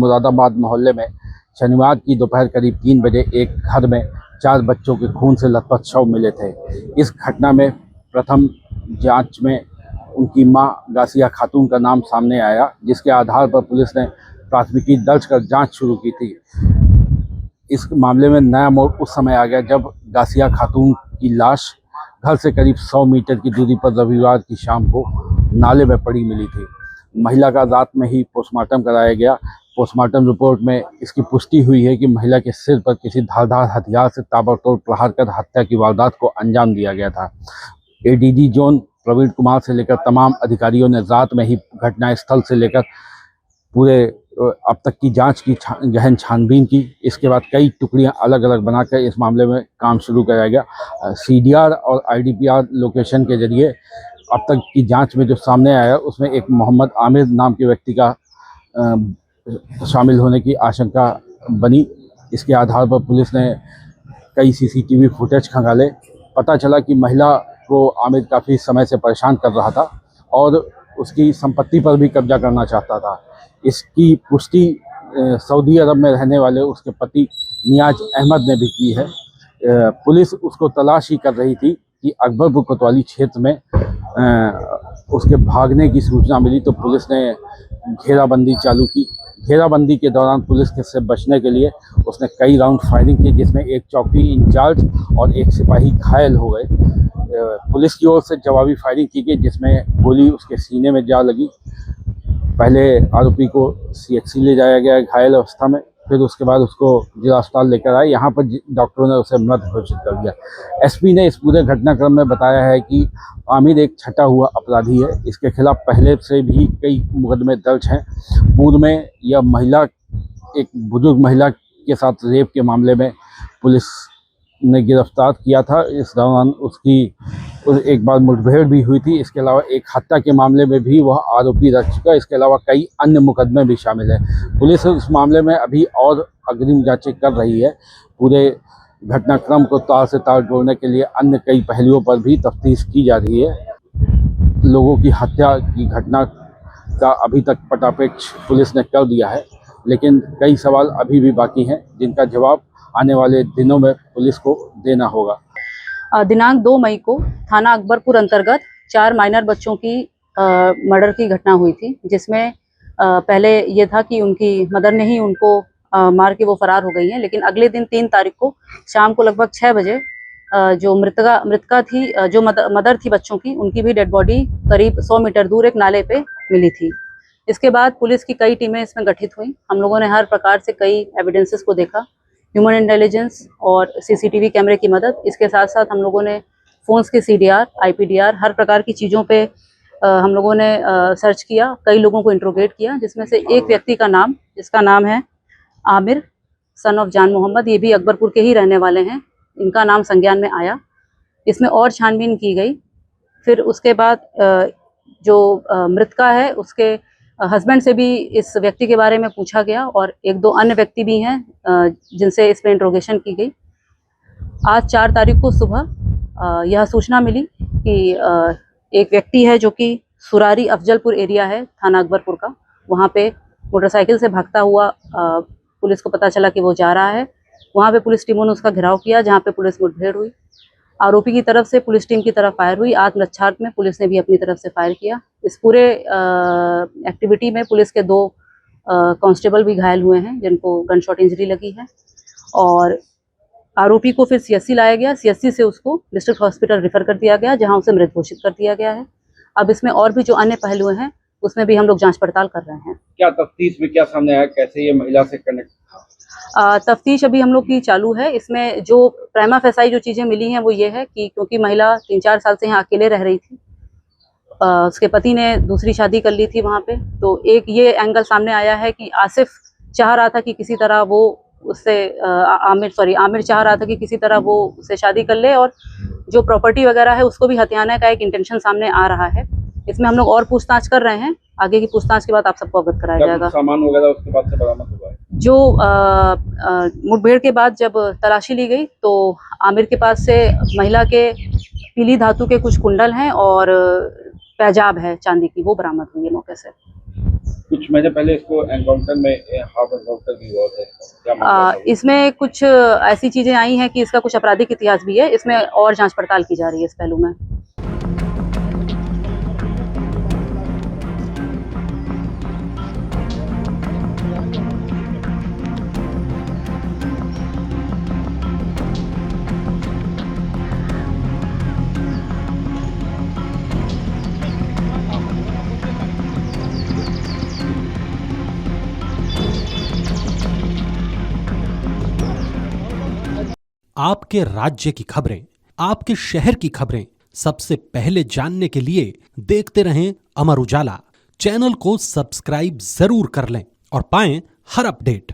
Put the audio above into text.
मुरादाबाद मोहल्ले में शनिवार की दोपहर करीब 3 बजे एक घर में 4 बच्चों के खून से लथपथ शव मिले थे। इस घटना में प्रथम जांच में उनकी मां गासिया खातून का नाम सामने आया, जिसके आधार पर पुलिस ने प्राथमिकी दर्ज कर जांच शुरू की थी। इस मामले में नया मोड़ उस समय आ गया जब गासिया खातून की लाश घर से करीब 100 मीटर की दूरी पर रविवार की शाम को नाले में पड़ी मिली थी। महिला का रात में ही पोस्टमार्टम कराया गया। पोस्टमार्टम रिपोर्ट में इसकी पुष्टि हुई है कि महिला के सिर पर किसी धारदार हथियार से ताबड़तोड़ प्रहार कर हत्या की वारदात को अंजाम दिया गया था। एडीजी जोन प्रवीण कुमार से लेकर तमाम अधिकारियों ने रात में ही घटना स्थल से लेकर पूरे अब तक की जांच की गहन छानबीन की। इसके बाद कई टुकड़ियां अलग अलग बनाकर इस मामले में काम शुरू कराया गया। सीडीआर और आईडीपीआर लोकेशन के जरिए अब तक की जांच में जो सामने आया उसमें एक मोहम्मद आमिर नाम के व्यक्ति का शामिल होने की आशंका बनी। इसके आधार पर पुलिस ने कई सीसीटीवी फुटेज खंगाले। पता चला कि महिला को आमिर काफ़ी समय से परेशान कर रहा था और उसकी संपत्ति पर भी कब्जा करना चाहता था। इसकी पुष्टि सऊदी अरब में रहने वाले उसके पति नियाज अहमद ने भी की है। पुलिस उसको तलाश ही कर रही थी कि अकबरपुर कोतवाली क्षेत्र में उसके भागने की सूचना मिली तो पुलिस ने घेराबंदी चालू की। घेराबंदी के दौरान पुलिस के से बचने के लिए उसने कई राउंड फायरिंग की, जिसमें एक चौकी इंचार्ज और एक सिपाही घायल हो गए। पुलिस की ओर से जवाबी फायरिंग की गई, जिसमें गोली उसके सीने में जा लगी। पहले आरोपी को सीएचसी ले जाया गया घायल अवस्था में, फिर उसके बाद उसको जिला अस्पताल लेकर आए। यहाँ पर डॉक्टरों ने उसे मृत घोषित कर दिया। एसपी ने इस पूरे घटनाक्रम में बताया है कि आमिर एक छटा हुआ अपराधी है। इसके खिलाफ पहले से भी कई मुकदमे दर्ज हैं। पूर्व में यह महिला, एक बुजुर्ग महिला के साथ रेप के मामले में पुलिस ने गिरफ्तार किया था। इस दौरान उसकी एक बार मुठभेड़ भी हुई थी। इसके अलावा एक हत्या के मामले में भी वह आरोपी रह चुका। इसके अलावा कई अन्य मुकदमे भी शामिल हैं। पुलिस इस मामले में अभी और अग्रिम जांचें कर रही है। पूरे घटनाक्रम को तार से तार जोड़ने के लिए अन्य कई पहलुओं पर भी तफ्तीश की जा रही है। लोगों की हत्या की घटना का अभी तक पटापेच पुलिस ने कर दिया है, लेकिन कई सवाल अभी भी बाकी हैं जिनका जवाब आने वाले दिनों में पुलिस को देना होगा। दिनांक 2 मई को थाना अकबरपुर अंतर्गत 4 माइनर बच्चों की मर्डर की घटना हुई थी, जिसमें पहले ये था कि उनकी मदर ने ही उनको मार के वो फरार हो गई हैं। लेकिन अगले दिन 3 तारीख को शाम को लगभग 6 बजे जो मृतका थी, जो मदर थी बच्चों की, उनकी भी डेड बॉडी करीब 100 मीटर दूर एक नाले पे मिली थी। इसके बाद पुलिस की कई टीमें इसमें गठित हुई। हम लोगों ने हर प्रकार से कई एविडेंसेस को देखा, ह्यूमन इंटेलिजेंस और सीसीटीवी कैमरे की मदद। इसके साथ साथ हम लोगों ने फ़ोन्स के सीडीआर, आईपीडीआर, हर प्रकार की चीज़ों पे हम लोगों ने सर्च किया। कई लोगों को इंट्रोगेट किया, जिसमें से एक व्यक्ति का नाम, जिसका नाम है आमिर सन ऑफ जान मोहम्मद, ये भी अकबरपुर के ही रहने वाले हैं। इनका नाम संज्ञान में आया। इसमें और छानबीन की गई। फिर उसके बाद जो मृतका है उसके हस्बैंड से भी इस व्यक्ति के बारे में पूछा गया और 1-2 अन्य व्यक्ति भी हैं जिनसे इस पर इंट्रोगेशन की गई। आज 4 तारीख को सुबह यह सूचना मिली कि एक व्यक्ति है जो कि सुरारी अफजलपुर एरिया है थाना अकबरपुर का, वहाँ पे मोटरसाइकिल से भागता हुआ पुलिस को पता चला कि वो जा रहा है। वहाँ पे पुलिस टीमों ने उसका घेराव किया, जहाँ पे पुलिस मुठभेड़ हुई। आरोपी की तरफ से पुलिस टीम की तरफ फायर हुई। आत्मरक्षार्थ में पुलिस ने भी अपनी तरफ से फायर किया। इस पूरे एक्टिविटी में पुलिस के 2 कांस्टेबल भी घायल हुए हैं, जिनको गनशॉट इंजरी लगी है। और आरोपी को फिर सीएससी लाया गया। सीएससी से उसको डिस्ट्रिक्ट हॉस्पिटल रेफर कर दिया गया, जहां उसे मृत घोषित कर दिया गया है। अब इसमें और भी जो अन्य पहलू हैं उसमें भी हम लोग जांच पड़ताल कर रहे हैं। क्या तफ्तीश में क्या सामने आया, कैसे ये महिला से कनेक्ट? तफ्तीश अभी हम लोग की चालू है। इसमें जो प्राइमा फेसाई जो चीज़ें मिली हैं वो ये है कि क्योंकि महिला 3-4 साल से यहाँ अकेले रह रही थी, उसके पति ने दूसरी शादी कर ली थी वहाँ पे, तो एक ये एंगल सामने आया है कि आसिफ चाह रहा था कि किसी तरह वो उससे आमिर चाह रहा था कि किसी तरह वो उससे शादी कर ले और जो प्रॉपर्टी वगैरह है उसको भी हथियाने का एक इंटेंशन सामने आ रहा है। इसमें हम लोग और पूछताछ कर रहे हैं। आगे की पूछताछ के बाद आप सबको अवगत कराया जाएगा। सामान वगैरह उसके बाद से बरामद हुआ है? जो मुठभेड़ के बाद जब तलाशी ली गई तो आमिर के पास से महिला के पीली धातु के कुछ कुंडल हैं और पैजाब है चांदी की, वो बरामद हुई है मौके से। कुछ महीने पहले इसको एनकाउंटर में हाफ एनकाउंटर भी हुआ था, क्या मामला था वो? इसमें कुछ ऐसी चीजें आई हैं कि इसका कुछ आपराधिक इतिहास भी है, इसमें और जांच पड़ताल की जा रही है इस पहलू में। आपके राज्य की खबरें, आपके शहर की खबरें सबसे पहले जानने के लिए देखते रहें अमर उजाला। चैनल को सब्सक्राइब जरूर कर लें और पाएं हर अपडेट।